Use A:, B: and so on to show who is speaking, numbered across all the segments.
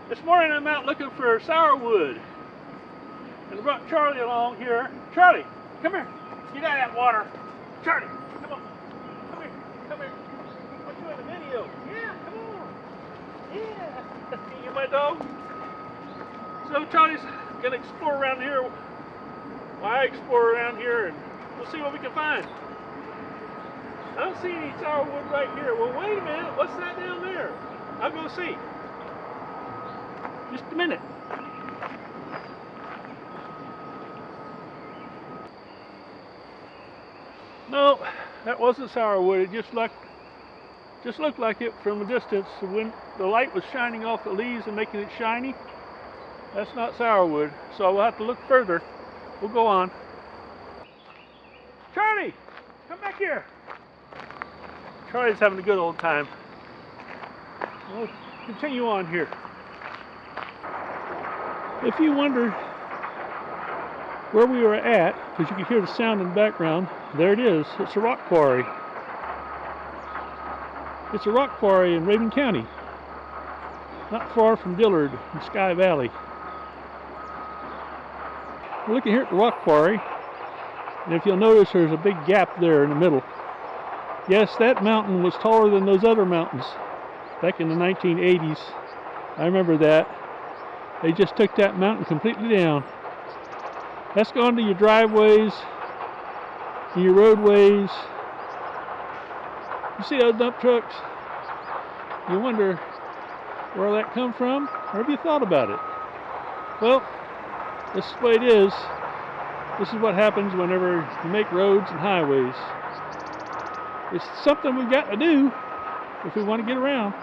A: This morning I'm out looking for sourwood, and I brought Charlie along here. Charlie, come here. Get out of that water. Charlie, come on. Come here. Come here. Put you in the video. Yeah, come on. Yeah. You my dog? So Charlie's gonna explore around here. Well, I explore around here, and we'll see what we can find. I don't see any sourwood right here. Well, wait a minute. What's that down there? I'll go see. Just a minute. No, that wasn't sourwood. It just looked like it from a distance. When the light was shining off the leaves and making it shiny, that's not sourwood. So we'll have to look further. We'll go on. Charlie, come back here. Charlie's having a good old time. We'll continue on here. If you wonder where we were at, because you can hear the sound in the background, there it is. It's a rock quarry. It's a rock quarry in Raven County, not far from Dillard in Sky Valley. We're looking here at the rock quarry, and if you'll notice, there's a big gap there in the middle. Yes, that mountain was taller than those other mountains back in the 1980s. I remember that. They just took that mountain completely down. That's gone to your driveways, and your roadways. You see those dump trucks? You wonder where that come from, or have you thought about it? Well, this is the way it is. This is what happens whenever you make roads and highways. It's something we've got to do if we want to get around.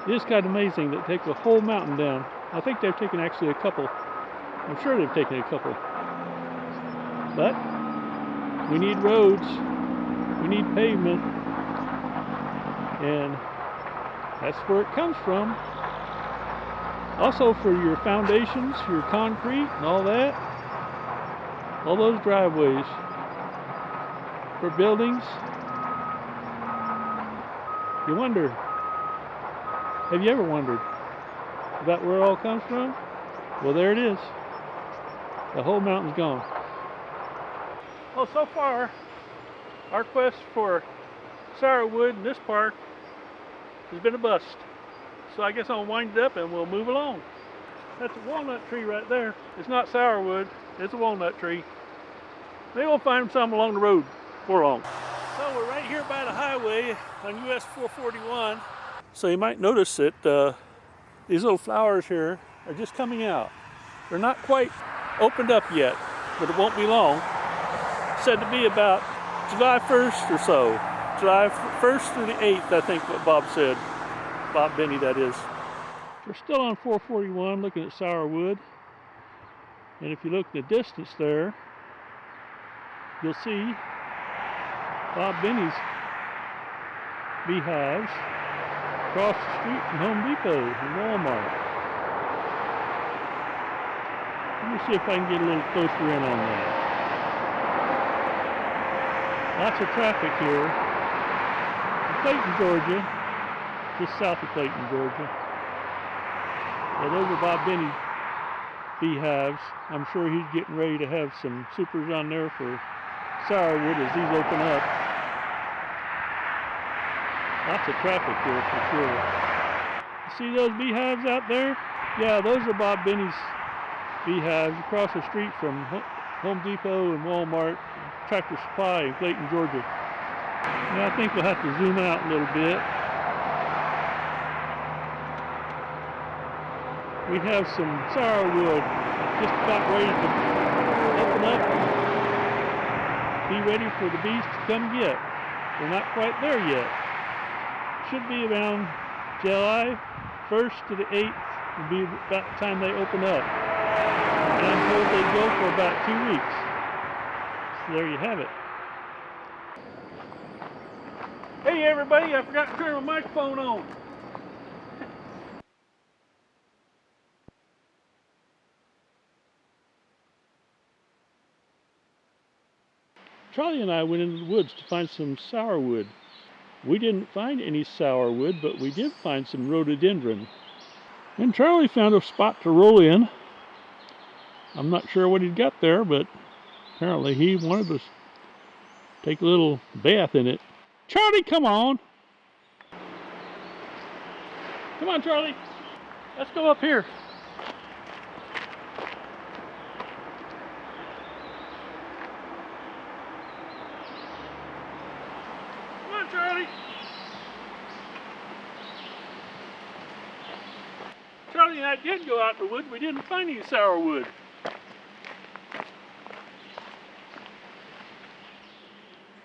A: It is kind of amazing that they take the whole mountain down. I think they've taken actually a couple. I'm sure they've taken a couple. But we need roads. We need pavement. And that's where it comes from. Also for your foundations, your concrete and all that. All those driveways. For buildings. You wonder, have you ever wondered about where it all comes from? Well, there it is. The whole mountain's gone. Well, so far, our quest for sourwood in this park has been a bust. So I guess I'll wind it up and we'll move along. That's a walnut tree right there. It's not sourwood, it's a walnut tree. Maybe we'll find some along the road before long. So we're right here by the highway on US 441. So you might notice that these little flowers here are just coming out. They're not quite opened up yet, but it won't be long. It's said to be about July 1st or so. July 1st through the 8th, I think what Bob said. Bob Benny, that is. We're still on 441 looking at sourwood. And if you look in the distance there, you'll see Bob Benny's beehives across the street from Home Depot and Walmart. Let me see if I can get a little closer in on that. Lots of traffic here. In Clayton, Georgia, just south of Clayton, Georgia. Well, those are Bob Benny's beehives. I'm sure he's getting ready to have some supers on there for sourwood as these open up. Lots of traffic here for sure. See those beehives out there? Yeah, those are Bob Benny's beehives across the street from Home Depot and Walmart, Tractor Supply in Clayton, Georgia. Now I think we'll have to zoom out a little bit. We have some sourwood just about ready to open up and be ready for the bees to come get. We're not quite there yet. Should be around July 1st to the 8th will be about the time they open up. And I'm told they go for about 2 weeks. So there you have it. Hey everybody, I forgot to turn my microphone on. Charlie and I went into the woods to find some sourwood. We didn't find any sourwood, but we did find some rhododendron. And Charlie found a spot to roll in. I'm not sure what he'd got there, but apparently he wanted to take a little bath in it. Charlie, come on! Come on, Charlie. Let's go up here. Come on, Charlie. Charlie and I did go out in the wood. We didn't find any sourwood.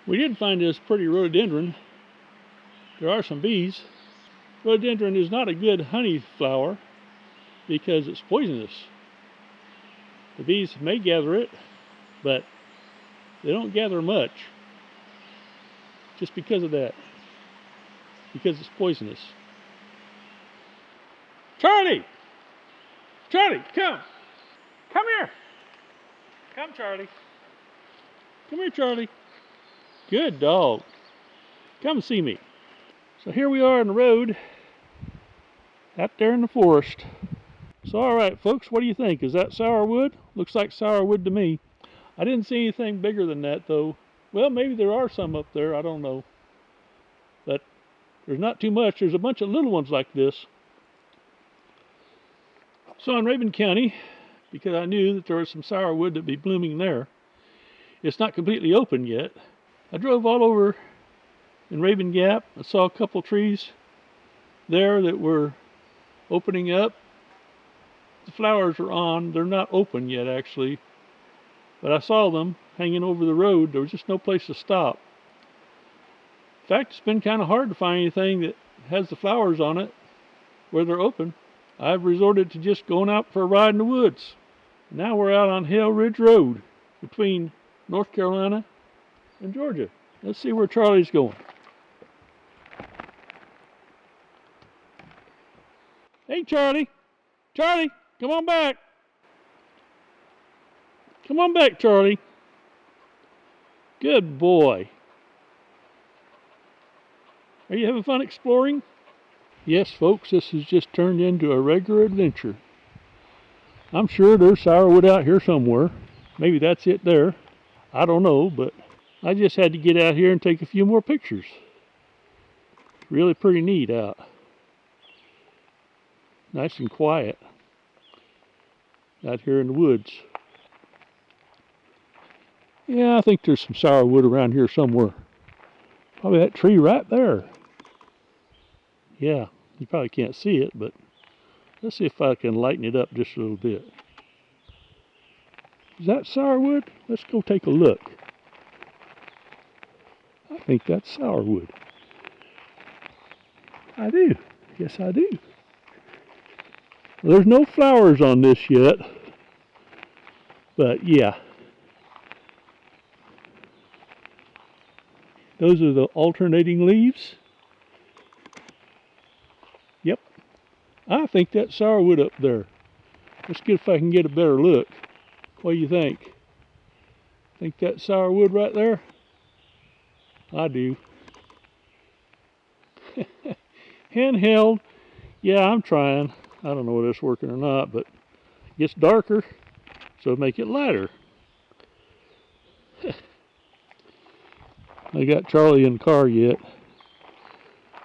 A: We did find this pretty rhododendron. There are some bees. Rhododendron is not a good honey flower because it's poisonous. The bees may gather it, but they don't gather much just because of that, because it's poisonous. Charlie! Charlie, come! Come here! Come, Charlie. Come here, Charlie. Good dog. Come see me. So here we are on the road, out there in the forest. So alright folks, what do you think? Is that sourwood? Looks like sourwood to me. I didn't see anything bigger than that though. Well, maybe there are some up there, I don't know. But there's not too much. There's a bunch of little ones like this. So in Raven County, because I knew that there was some sourwood that'd be blooming there, it's not completely open yet. I drove all over in Raven Gap. I saw a couple trees there that were opening up. The flowers are on. They're not open yet actually, but I saw them hanging over the road. There was just no place to stop. In fact, it's been kind of hard to find anything that has the flowers on it where they're open. I've resorted to just going out for a ride in the woods. Now we're out on Hale Ridge Road between North Carolina and Georgia. Let's see where Charlie's going. Hey, Charlie. Charlie, come on back. Come on back, Charlie. Good boy. Are you having fun exploring? Yes, folks, this has just turned into a regular adventure. I'm sure there's sourwood out here somewhere. Maybe that's it there. I don't know, but I just had to get out here and take a few more pictures. Really pretty neat out. Nice and quiet out here in the woods. Yeah, I think there's some sourwood around here somewhere. Probably that tree right there. Yeah, you probably can't see it, but let's see if I can lighten it up just a little bit. Is that sourwood? Let's go take a look. I think that's sourwood. I do. Yes, I do. There's no flowers on this yet, but yeah. Those are the alternating leaves. Yep. I think that's sourwood up there. Let's get if I can get a better look. What do you think? Think that's sourwood right there? I do. Handheld. Yeah, I'm trying. I don't know whether it's working or not, but it gets darker, so make it lighter. I got Charlie in the car yet.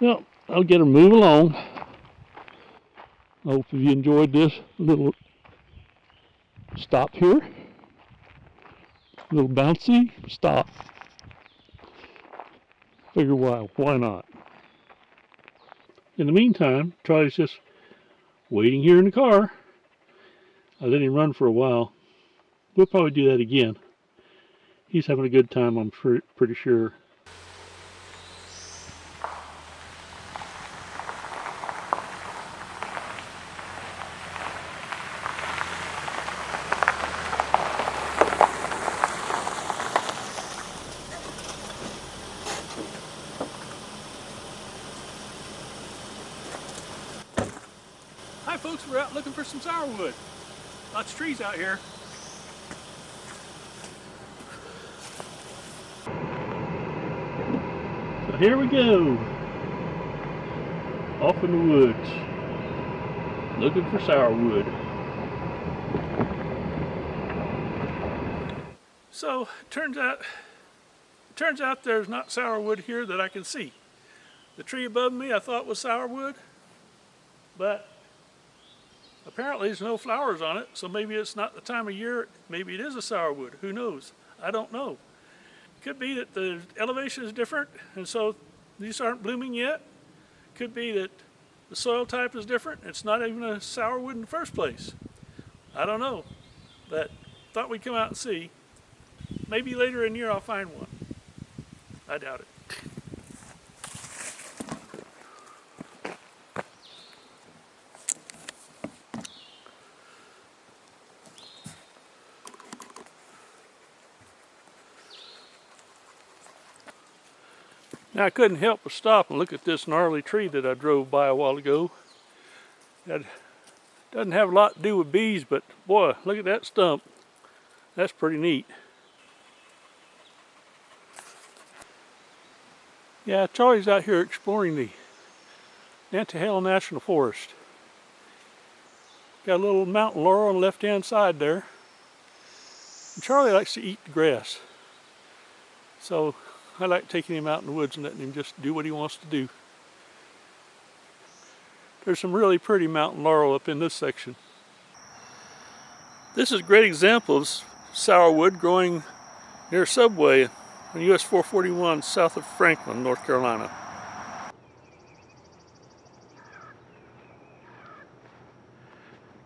A: Well, I'll get her move along. I hope you enjoyed this little stop here. A little bouncy stop. Figure why not? In the meantime, Charlie's just waiting here in the car. I let him run for a while. We'll probably do that again. He's having a good time, I'm pretty sure. Hi folks, we're out looking for some sourwood. Lots of trees out here. So here we go. Off in the woods. looking for sourwood. So turns out there's not sourwood here that I can see. The tree above me I thought was sourwood, but apparently there's no flowers on it, so maybe it's not the time of year. Maybe it is a sourwood. Who knows? I don't know. Could be that the elevation is different, and so these aren't blooming yet. Could be that the soil type is different. It's not even a sourwood in the first place. I don't know, but thought we'd come out and see. Maybe later in the year I'll find one. I doubt it. Now I couldn't help but stop and look at this gnarly tree that I drove by a while ago. That doesn't have a lot to do with bees, but boy, look at that stump. That's pretty neat. Yeah, Charlie's out here exploring the Nantahala National Forest. Got a little mountain laurel on the left-hand side there. And Charlie likes to eat the grass. So I like taking him out in the woods and letting him just do what he wants to do. There's some really pretty mountain laurel up in this section. This is a great example of sourwood growing near Subway on US 441 south of Franklin, North Carolina.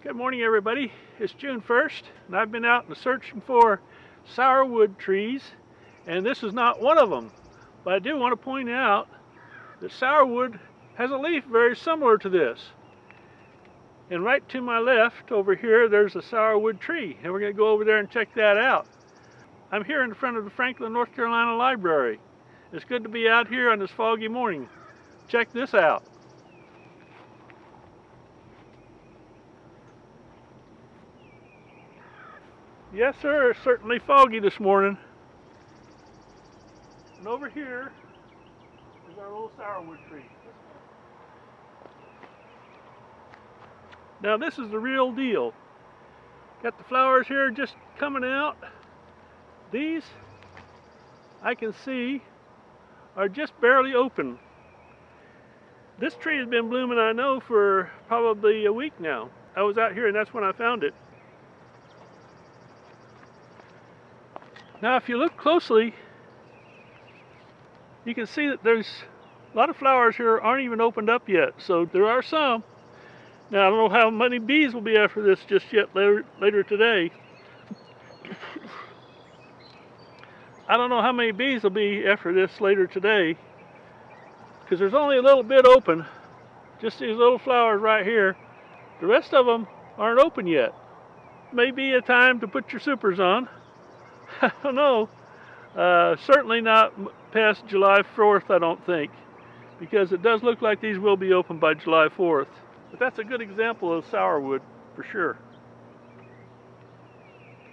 A: Good morning, everybody. It's June 1st, and I've been out searching for sourwood trees, and this is not one of them. But I do want to point out that sourwood has a leaf very similar to this. And right to my left over here, there's a sourwood tree, and we're going to go over there and check that out. I'm here in front of the Franklin, North Carolina Library. It's good to be out here on this foggy morning. Check this out. Yes, sir, it's certainly foggy this morning. And over here is our little sourwood tree. Now this is the real deal. Got the flowers here just coming out. These, I can see, are just barely open. This tree has been blooming, I know, for probably a week now. I was out here and that's when I found it. Now if you look closely, you can see that there's a lot of flowers here aren't even opened up yet, so there are some. Now I don't know how many bees will be after this just yet later today. I don't know how many bees will be after this later today, because there's only a little bit open, just these little flowers right here. The rest of them aren't open yet. Maybe a time to put your supers on. I don't know. Certainly not past July 4th, I don't think, because it does look like these will be open by July 4th. But that's a good example of sourwood for sure.